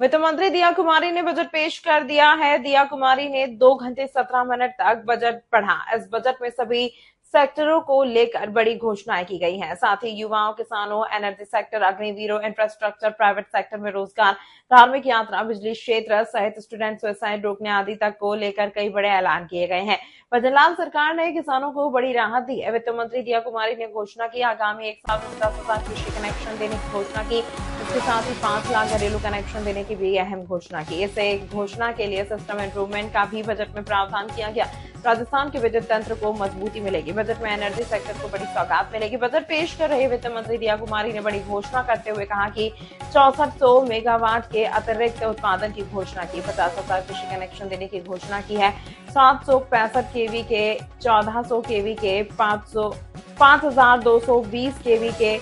वित्त मंत्री दिया कुमारी ने बजट पेश कर दिया है। दिया कुमारी ने 2 घंटे 17 मिनट तक बजट पढ़ा। इस बजट में सभी सेक्टरों को लेकर बड़ी घोषणाएं की गई हैं। साथ ही युवाओं, किसानों, एनर्जी सेक्टर, अग्निवीरों, इंफ्रास्ट्रक्चर, प्राइवेट सेक्टर में रोजगार, धार्मिक यात्रा, बिजली क्षेत्र सहित स्टूडेंट सुसाइड रोकने आदि तक को लेकर कई बड़े ऐलान किए गए हैं। भजनलाल सरकार ने किसानों को बड़ी राहत दी है। वित्त मंत्री दिया कुमारी ने घोषणा की आगामी 1 साल में 10,000 कृषि कनेक्शन देने की घोषणा की। इसके साथ ही 5 लाख घरेलू कनेक्शन देने की भी अहम घोषणा की। इसे घोषणा के लिए सिस्टम इंप्रूवमेंट का भी बजट में प्रावधान किया गया। राजस्थान के विद्युत तंत्र को मजबूती मिलेगी। बजट में एनर्जी सेक्टर को बड़ी सौगात मिलेगी। बजट पेश कर रहे वित्त मंत्री दिया कुमारी ने बड़ी घोषणा करते हुए कहा कि 6400 मेगावाट के अतिरिक्त उत्पादन की घोषणा की। 50,000 कृषि कनेक्शन देने की घोषणा की है। 765 केवी के, 1400 केवी के, 5220 केवी के,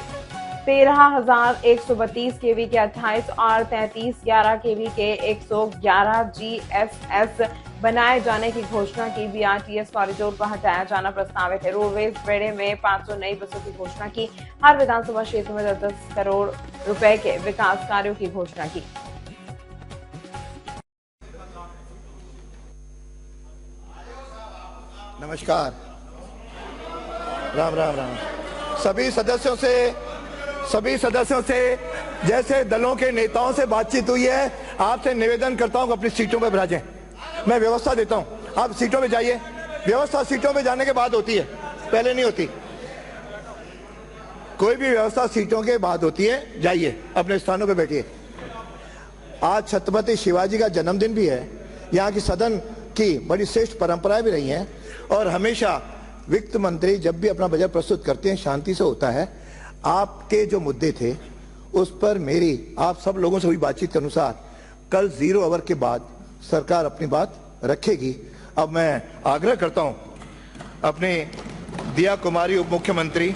13,132 केवी के 28 और 3311 केवी के 111 जीएसएस बनाए जाने की घोषणा की। बीआरटीएस कॉरिडोर को हटाया जाना प्रस्तावित है। रोडवेज बेड़े में 500 नई बसों की घोषणा की। हर विधानसभा क्षेत्र में 10-10 करोड़ रुपए के विकास कार्यों की घोषणा की। नमस्कार, राम राम राम। सभी सदस्यों से जैसे दलों के नेताओं से बातचीत हुई है, आपसे निवेदन करता हूं कि अपनी सीटों पर विराजें। मैं व्यवस्था देता हूं, आप सीटों पे जाइए। व्यवस्था सीटों पे जाने के बाद होती है, पहले नहीं होती। कोई भी व्यवस्था सीटों के बाद होती है। जाइए, अपने स्थानों पे बैठिए। आज छत्रपति शिवाजी का जन्मदिन भी है। यहाँ की सदन की बड़ी श्रेष्ठ परंपराएं भी रही हैं और हमेशा वित्त मंत्री जब भी अपना बजट प्रस्तुत करते हैं शांति से होता है। आपके जो मुद्दे थे उस पर मेरी आप सब लोगों से हुई बातचीत के अनुसार कल 0 आवर के बाद सरकार अपनी बात रखेगी। अब मैं आग्रह करता हूं, अपने दिया कुमारी उप मुख्यमंत्री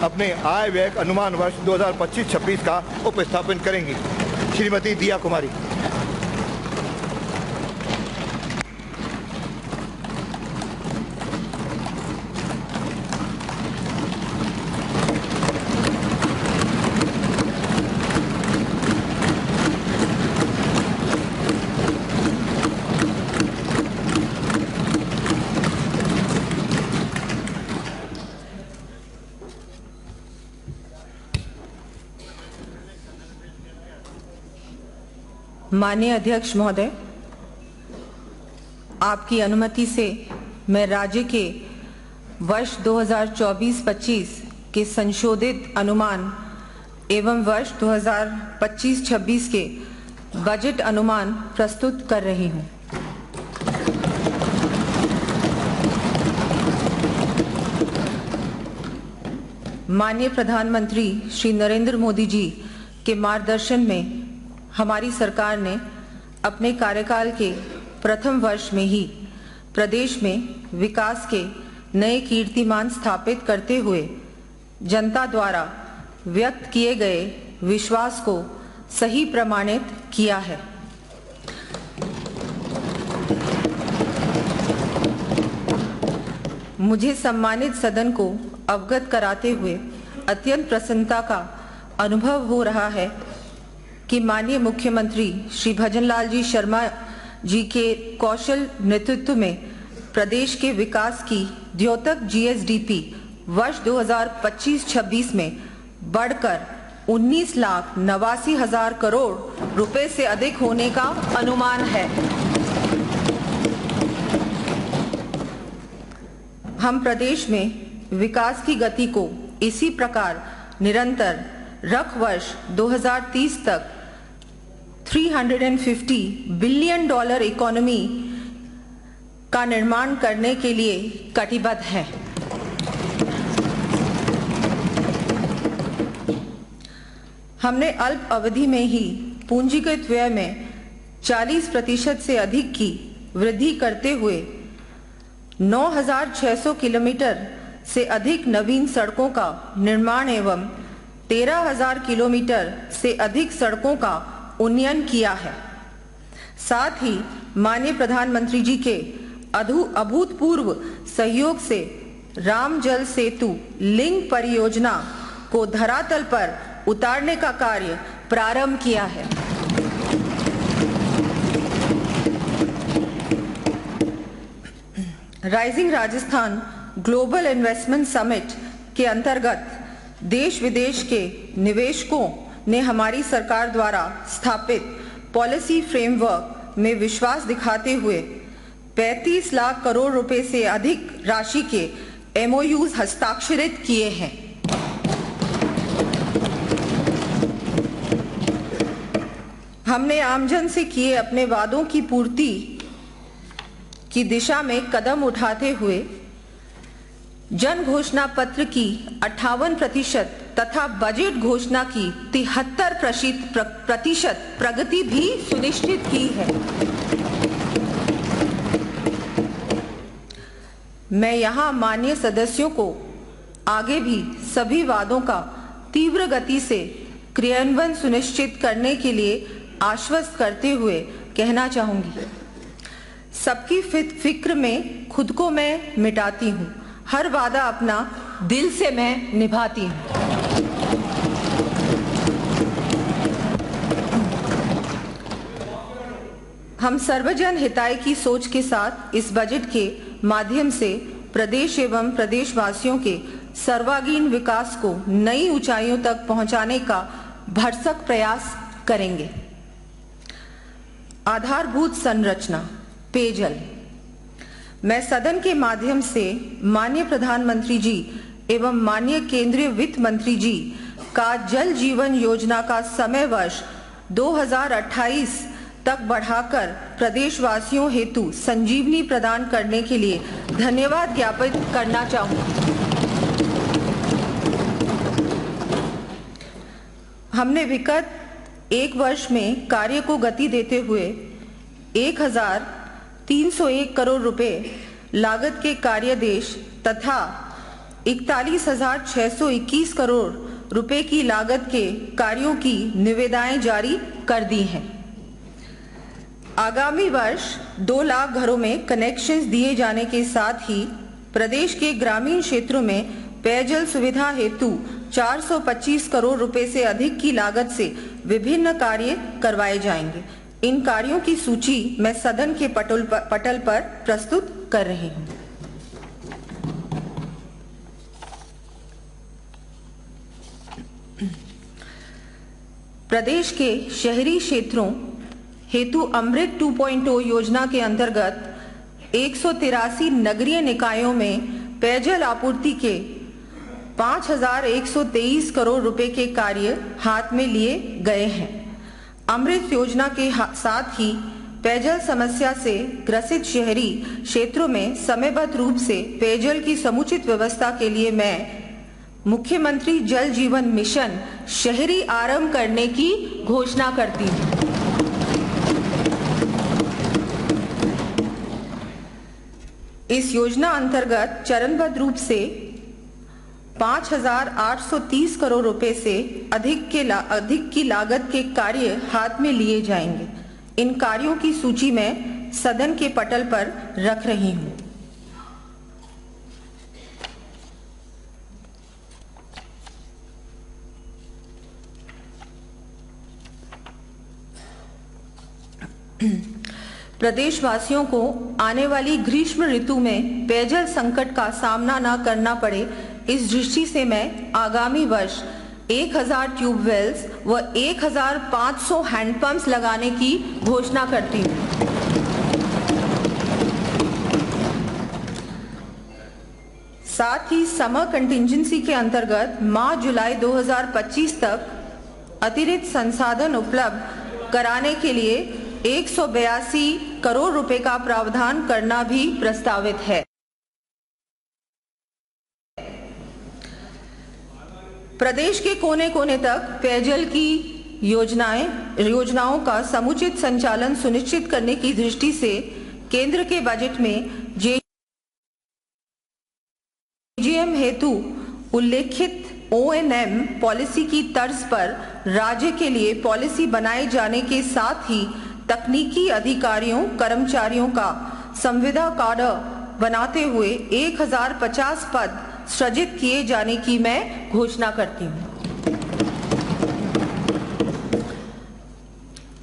अपने आय व्यय अनुमान वर्ष 2025-26 का उपस्थापन करेंगी। श्रीमती दिया कुमारी। माननीय अध्यक्ष महोदय, आपकी अनुमति से मैं राज्य के वर्ष 2024-25 के संशोधित अनुमान एवं वर्ष 2025-26 के बजट अनुमान प्रस्तुत कर रही हूं। माननीय प्रधानमंत्री श्री नरेंद्र मोदी जी के मार्गदर्शन में हमारी सरकार ने अपने कार्यकाल के प्रथम वर्ष में ही प्रदेश में विकास के नए कीर्तिमान स्थापित करते हुए जनता द्वारा व्यक्त किए गए विश्वास को सही प्रमाणित किया है। मुझे सम्मानित सदन को अवगत कराते हुए अत्यंत प्रसन्नता का अनुभव हो रहा है कि माननीय मुख्यमंत्री श्री भजनलाल जी शर्मा जी के कौशल नेतृत्व में प्रदेश के विकास की द्योतक जीएसडीपी वर्ष 2025-26 में बढ़कर 19,89,000 करोड़ रुपए से अधिक होने का अनुमान है। हम प्रदेश में विकास की गति को इसी प्रकार निरंतर रख वर्ष 2030 तक $350 बिलियन इकोनॉमी का निर्माण करने के लिए कटिबद्ध है। हमने अल्प अवधि में ही पूंजीगत व्यय में 40% से अधिक की वृद्धि करते हुए 9,600 किलोमीटर से अधिक नवीन सड़कों का निर्माण एवं 13,000 किलोमीटर से अधिक सड़कों का उन्नयन किया है। साथ ही माननीय प्रधानमंत्री जी के अभूतपूर्व सहयोग से राम जल सेतु लिंक परियोजना को धरातल पर उतारने का कार्य प्रारंभ किया है। Rising Rajasthan global investment summit के अंतर्गत देश विदेश के निवेशकों ने हमारी सरकार द्वारा स्थापित पॉलिसी फ्रेमवर्क में विश्वास दिखाते हुए 35 लाख करोड़ रुपए से अधिक राशि के MOUs हस्ताक्षरित किए हैं। हमने आमजन से किए अपने वादों की पूर्ति की दिशा में कदम उठाते हुए जन घोषणा पत्र की 58% तथा बजट घोषणा की 73% प्रगति भी सुनिश्चित की है। मैं यहां माननीय सदस्यों को आगे भी सभी वादों का तीव्र गति से क्रियान्वयन सुनिश्चित करने के लिए आश्वस्त करते हुए कहना चाहूंगी, सबकी फिक्र में खुद को मैं मिटाती हूं, हर वादा अपना दिल से मैं निभाती हूं। हम सर्वजन हिताय की सोच के साथ इस बजट के माध्यम से प्रदेश एवं प्रदेशवासियों के सर्वांगीण विकास को नई ऊंचाइयों तक पहुंचाने का भरसक प्रयास करेंगे। आधारभूत संरचना, पेयजल। मैं सदन के माध्यम से माननीय प्रधानमंत्री जी एवं माननीय केंद्रीय वित्त मंत्री जी का जल जीवन योजना का समय वर्ष 2028 तक बढ़ाकर प्रदेशवासियों हेतु संजीवनी प्रदान करने के लिए धन्यवाद ज्ञापित करना चाहूंगी। हमने विगत एक वर्ष में कार्य को गति देते हुए 1,301 करोड़ रुपए लागत के कार्यादेश तथा 41,621 करोड़ रुपए की लागत के कार्यों की निविदाएं जारी कर दी हैं। आगामी वर्ष 2 लाख घरों में कनेक्शंस दिए जाने के साथ ही प्रदेश के ग्रामीण क्षेत्रों में पेयजल सुविधा हेतु 425 करोड़ रुपए से अधिक की लागत से विभिन्न कार्य करवाए जाएंगे। इन कार्यों की सूची मैं सदन के पटल पर प्रस्तुत कर रही हूं। प्रदेश के शहरी क्षेत्रों हेतु अमृत 2.0 योजना के अंतर्गत 183 नगरीय निकायों में पेयजल आपूर्ति के 5,123 करोड़ रुपए के कार्य हाथ में लिए गए हैं। अमृत योजना के साथ ही पेयजल समस्या से ग्रसित शहरी क्षेत्रों में समयबद्ध रूप से पेयजल की समुचित व्यवस्था के लिए मैं मुख्यमंत्री जल जीवन मिशन शहरी आरंभ करने की घोषणा करती हूँ। इस योजना अंतर्गत चरणबद्ध रूप से 5,830 करोड़ रुपए से अधिक की लागत के कार्य हाथ में लिए जाएंगे। इन कार्यों की सूची मैं सदन के पटल पर रख रही हूं। प्रदेशवासियों को आने वाली ग्रीष्म ऋतु में पेयजल संकट का सामना न करना पड़े, इस दृष्टि से मैं आगामी वर्ष 1,000 ट्यूबवेल्स व 1,500 हैंडपंप्स लगाने की घोषणा करती हूँ। साथ ही समर कंटिंजेंसी के अंतर्गत मार्च जुलाई 2025 तक अतिरिक्त संसाधन उपलब्ध कराने के लिए 182 करोड़ रुपए का प्रावधान करना भी प्रस्तावित है। प्रदेश के कोने कोने तक पेयजल की योजनाओं का समुचित संचालन सुनिश्चित करने की दृष्टि से केंद्र के बजट में जेजीएम हेतु उल्लेखित O&M पॉलिसी की तर्ज पर राज्य के लिए पॉलिसी बनाए जाने के साथ ही तकनीकी अधिकारियों कर्मचारियों का संविदा कार्ड बनाते हुए 1,050 पद सृजित किए जाने की मैं घोषणा करती हूं।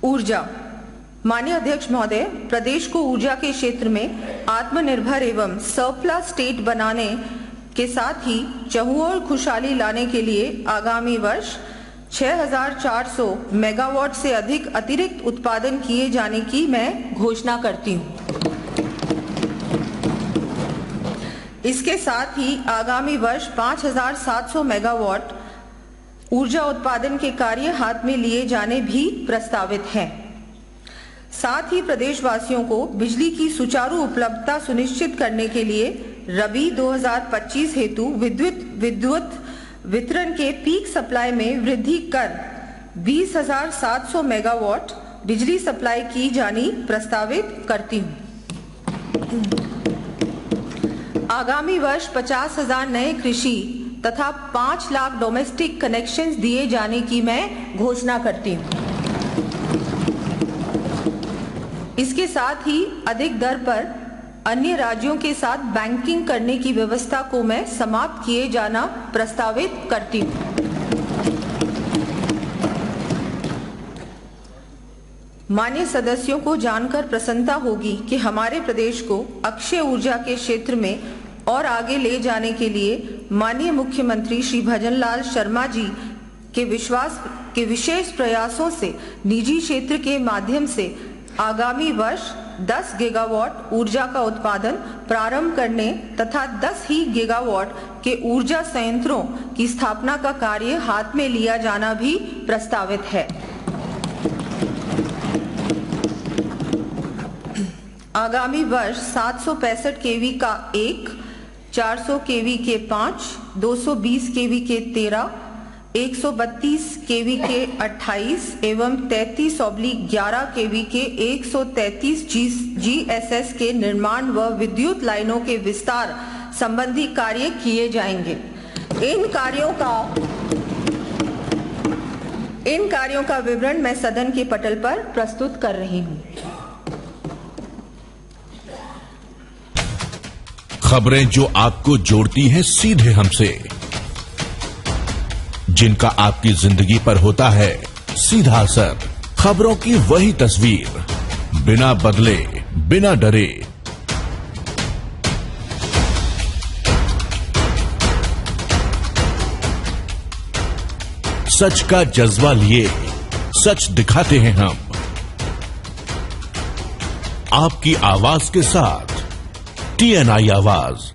ऊर्जा। माननीय अध्यक्ष महोदय, प्रदेश को ऊर्जा के क्षेत्र में आत्मनिर्भर एवं सरप्लस स्टेट बनाने के साथ ही चहुओर खुशहाली लाने के लिए आगामी वर्ष 6,400 मेगावाट से अधिक अतिरिक्त उत्पादन किए जाने की मैं घोषणा करती हूँ। इसके साथ ही आगामी वर्ष 5,700 मेगावाट ऊर्जा उत्पादन के कार्य हाथ में लिए जाने भी प्रस्तावित हैं। साथ ही प्रदेशवासियों को बिजली की सुचारू उपलब्धता सुनिश्चित करने के लिए रबी 2025 हेतु विद्युत वितरण के पीक सप्लाई में वृद्धि कर 20,700 मेगावाट बिजली सप्लाई की जानी प्रस्तावित करती हूँ। आगामी वर्ष 50,000 नए कृषि तथा 5 लाख डोमेस्टिक कनेक्शंस दिए जाने की मैं घोषणा करती हूँ। इसके साथ ही अधिक दर पर अन्य राज्यों के साथ बैंकिंग करने की व्यवस्था को मैं समाप्त किए जाना प्रस्तावित करती हूँ। माननीय सदस्यों को जानकर प्रसन्नता होगी कि हमारे प्रदेश को अक्षय ऊर्जा के क्षेत्र में और आगे ले जाने के लिए माननीय मुख्यमंत्री श्री भजनलाल शर्मा जी के विशेष प्रयासों से निजी क्षेत्र के माध्यम से आगामी वर्ष 10 गीगावाट ऊर्जा का उत्पादन प्रारंभ करने तथा 10 ही गीगावाट के ऊर्जा संयंत्रों की स्थापना का कार्य हाथ में लिया जाना भी प्रस्तावित है। आगामी वर्ष 765 केवी का 1, 400 केवी के 5, 220 केवी के 13, 132 केवी के 28 एवं 33/11 केवी के 133 GSS के निर्माण व विद्युत लाइनों के विस्तार संबंधी कार्य किए जाएंगे। इन कार्यों का विवरण मैं सदन के पटल पर प्रस्तुत कर रही हूँ। खबरें जो आपको जोड़ती हैं सीधे हमसे, जिनका आपकी जिंदगी पर होता है सीधा असर। खबरों की वही तस्वीर, बिना बदले, बिना डरे। सच का जज्बा लिए सच दिखाते हैं हम, आपकी आवाज के साथ। TNI आवाज।